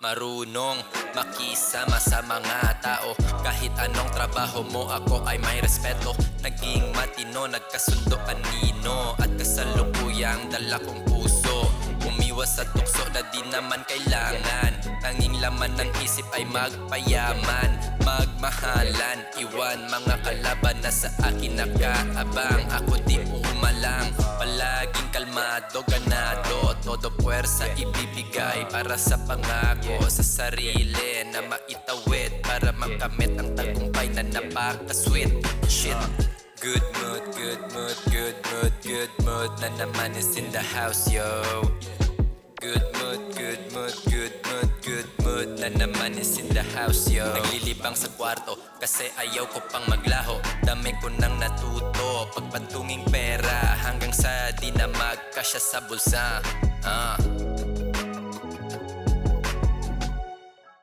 Marunong makisama sa mga tao. Kahit anong trabaho mo, ako ay may respeto. Naging matino, nagkasundo kanino, at kasalukuyang dala kong puso. Umiwas sa tukso na di naman kailangan. Tanging laman ng isip ay magpayaman, magmahalan. Iwan mga kalaban na sa akin nakaabang. Ako di umalang, palaging kalmado, ganado. Todo puwersa ibibigay para sa pangako sa sarili na maitawid, para makamit ang tagumpay na napaka-sweet. Shit. Good mood, good mood, good mood, good mood na naman is in the house, yo. Good mood, good mood, good mood, good mood na naman is in the house, yo. Naglilibang sa kwarto kasi ayaw ko pang maglaho. Dami ko nang natuto, pagpatunging pera hanggang sa di na magkasya sa bulsa.